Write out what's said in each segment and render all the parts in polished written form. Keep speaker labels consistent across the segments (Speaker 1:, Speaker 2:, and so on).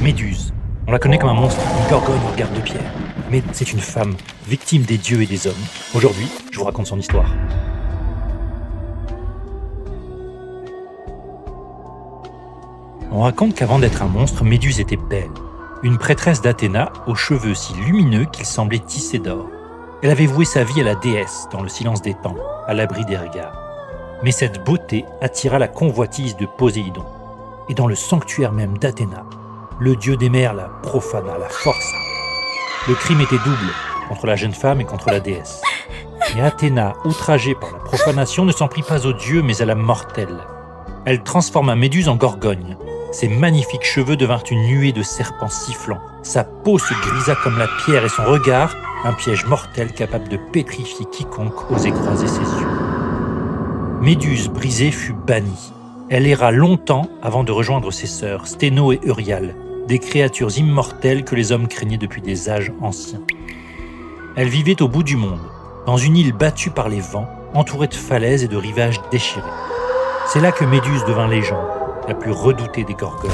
Speaker 1: Méduse. On la connaît comme un monstre, une gorgone au regard de pierre. Mais c'est une femme, victime des dieux et des hommes. Aujourd'hui, je vous raconte son histoire. On raconte qu'avant d'être un monstre, Méduse était belle. Une prêtresse d'Athéna aux cheveux si lumineux qu'ils semblaient tissés d'or. Elle avait voué sa vie à la déesse dans le silence des temps, à l'abri des regards. Mais cette beauté attira la convoitise de Poséidon. Et dans le sanctuaire même d'Athéna, le dieu des mers la profana, la força. Le crime était double, contre la jeune femme et contre la déesse. Mais Athéna, outragée par la profanation, ne s'en prit pas au dieu, mais à la mortelle. Elle transforma Méduse en gorgogne. Ses magnifiques cheveux devinrent une nuée de serpents sifflants. Sa peau se grisa comme la pierre et son regard, un piège mortel capable de pétrifier quiconque osait croiser ses yeux. Méduse brisée fut bannie. Elle erra longtemps avant de rejoindre ses sœurs, Sténo et Euryale, des créatures immortelles que les hommes craignaient depuis des âges anciens. Elle vivait au bout du monde, dans une île battue par les vents, entourée de falaises et de rivages déchirés. C'est là que Méduse devint légende, la plus redoutée des gorgones.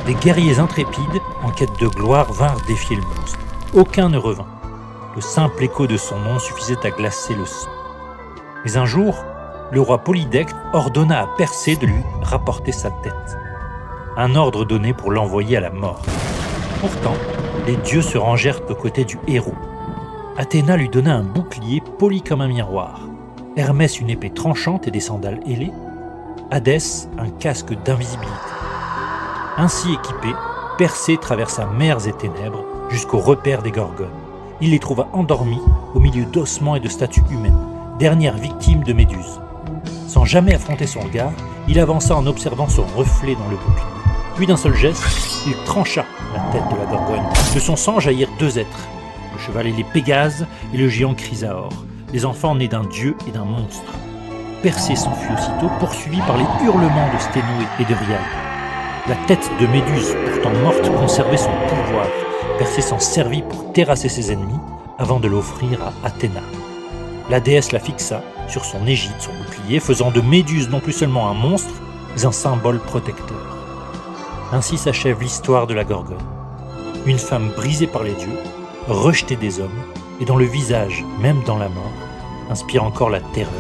Speaker 1: Des guerriers intrépides, en quête de gloire, vinrent défier le monstre. Aucun ne revint. Le simple écho de son nom suffisait à glacer le sang. Mais un jour, le roi Polydecte ordonna à Persée de lui rapporter sa tête. Un ordre donné pour l'envoyer à la mort. Pourtant, les dieux se rangèrent aux côtés du héros. Athéna lui donna un bouclier poli comme un miroir, Hermès une épée tranchante et des sandales ailées, Hadès un casque d'invisibilité. Ainsi équipé, Persée traversa mers et ténèbres jusqu'au repère des gorgones. Il les trouva endormis au milieu d'ossements et de statues humaines, dernière victime de Méduse. Sans jamais affronter son regard, il avança en observant son reflet dans le bouclier. Puis d'un seul geste, il trancha la tête de la gorgone. De son sang jaillirent deux êtres, le cheval ailé Pégase et le géant Chrysaor, des enfants nés d'un dieu et d'un monstre. Persée s'enfuit aussitôt, poursuivi par les hurlements de Sténo et d'Euryale. La tête de Méduse, pourtant morte, conservait son pouvoir. Persée s'en servit pour terrasser ses ennemis avant de l'offrir à Athéna. La déesse la fixa sur son égide, son bouclier, faisant de Méduse non plus seulement un monstre, mais un symbole protecteur. Ainsi s'achève l'histoire de la gorgone. Une femme brisée par les dieux, rejetée des hommes, et dont le visage, même dans la mort, inspire encore la terreur.